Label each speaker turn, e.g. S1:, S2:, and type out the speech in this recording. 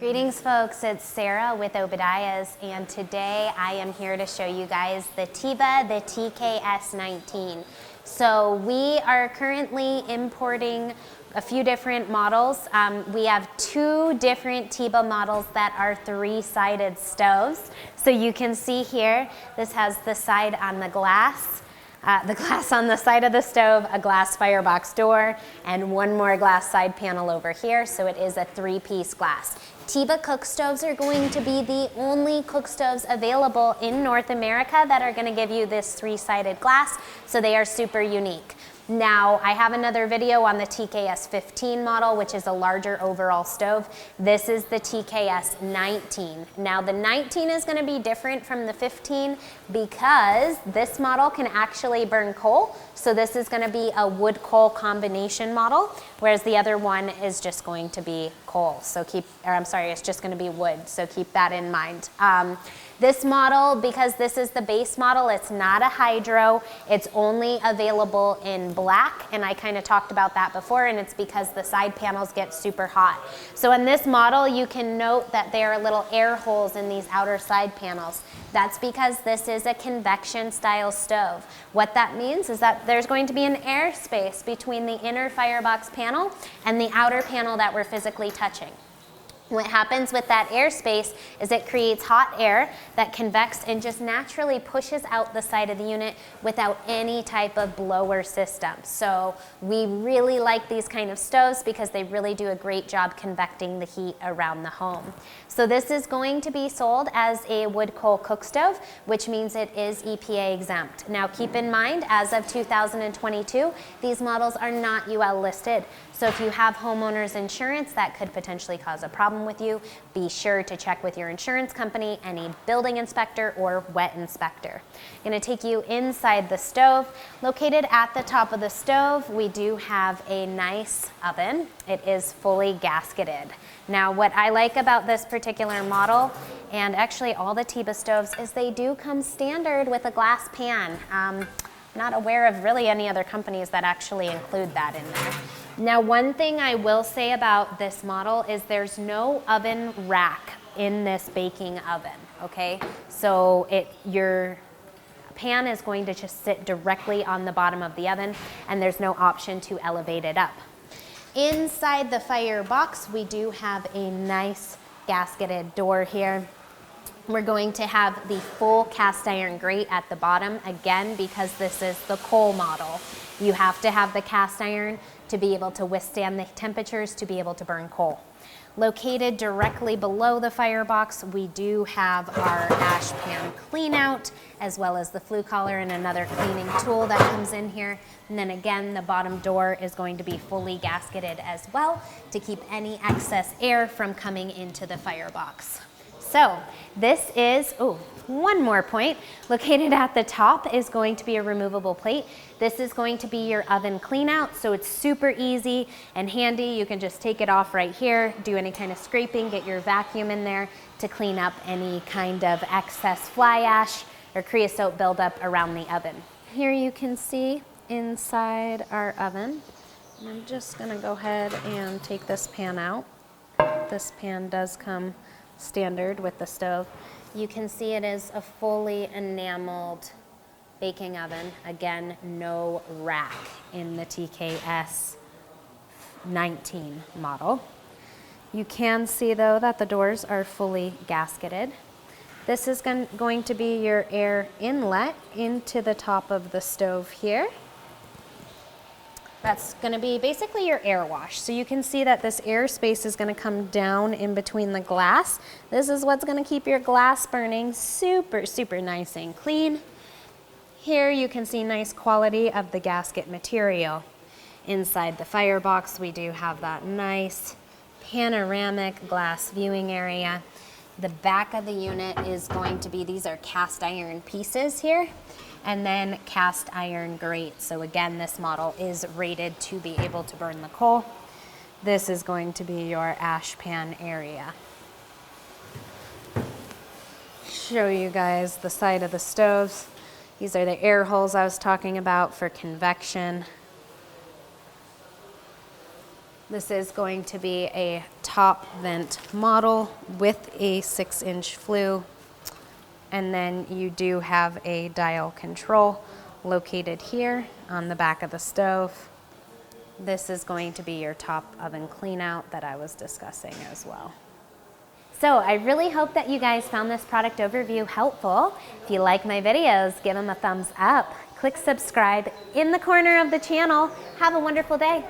S1: Greetings folks, it's Sarah with Obadiah's, and today I am here to show you guys the Teba TKS 19. So we are currently importing a few different models. We have two different Teba models that are three-sided stoves. So you can see here, this has the side on the glass on the side of the stove, a glass firebox door, and one more glass side panel over here, so it is a three-piece glass. Teba cook stoves are going to be the only cook stoves available in North America that are going to give you this three-sided glass, so they are super unique. Now, I have another video on the TKS 15 model, which is a larger overall stove. This is the TKS 19. Now, the 19 is going to be different from the 15 because this model can actually burn coal. So this is going to be a wood-coal combination model, whereas the other one is just going to be coal. So it's just going to be wood. So keep that in mind. This model, because this is the base model, it's not a hydro. It's only available in black, and I kind of talked about that before, and it's because the side panels get super hot. So in this model, you can note that there are little air holes in these outer side panels. That's because this is a convection style stove. What that means is that there's going to be an air space between the inner firebox panel and the outer panel that we're physically touching. What happens with that airspace is it creates hot air that convects and just naturally pushes out the side of the unit without any type of blower system. So we really like these kind of stoves because they really do a great job convecting the heat around the home. So this is going to be sold as a wood coal cook stove, which means it is EPA exempt. Now keep in mind, as of 2022, these models are not UL listed. So if you have homeowners insurance, that could potentially cause a problem with you. Be sure to check with your insurance company, any building inspector or wet inspector. I'm going to take you inside the stove. Located at the top of the stove, we do have a nice oven. It is fully gasketed. Now what I like about this particular model, and actually all the Teba stoves, is they do come standard with a glass pan. Not aware of really any other companies that actually include that in there. Now, one thing I will say about this model is there's no oven rack in this baking oven, okay? So your pan is going to just sit directly on the bottom of the oven, and there's no option to elevate it up. Inside the firebox, we do have a nice gasketed door here. We're going to have the full cast iron grate at the bottom, again, because this is the coal model. You have to have the cast iron to be able to withstand the temperatures to be able to burn coal. Located directly below the firebox, we do have our ash pan clean out, as well as the flue collar and another cleaning tool that comes in here. And then again, the bottom door is going to be fully gasketed as well to keep any excess air from coming into the firebox. So this is, one more point, located at the top is going to be a removable plate. This is going to be your oven clean out, so it's super easy and handy. You can just take it off right here, do any kind of scraping, get your vacuum in there to clean up any kind of excess fly ash or creosote buildup around the oven. Here you can see inside our oven. I'm just gonna go ahead and take this pan out. This pan does come standard with the stove. You can see it is a fully enameled baking oven. Again, no rack in the TKS 19 model. You can see though that the doors are fully gasketed. This is going to be your air inlet into the top of the stove here. That's going to be basically your air wash. So you can see that this air space is going to come down in between the glass. This is what's going to keep your glass burning super, super nice and clean. Here you can see nice quality of the gasket material. Inside the firebox, we do have that nice panoramic glass viewing area. The back of the unit is going to be, these are cast iron pieces here, and then cast iron grate. So again, this model is rated to be able to burn the coal. This is going to be your ash pan area. Show you guys the side of the stoves. These are the air holes I was talking about for convection. This is going to be a top vent model with a 6-inch flue. And then you do have a dial control located here on the back of the stove. This is going to be your top oven clean out that I was discussing as well. So I really hope that you guys found this product overview helpful. If you like my videos, give them a thumbs up. Click subscribe in the corner of the channel. Have a wonderful day.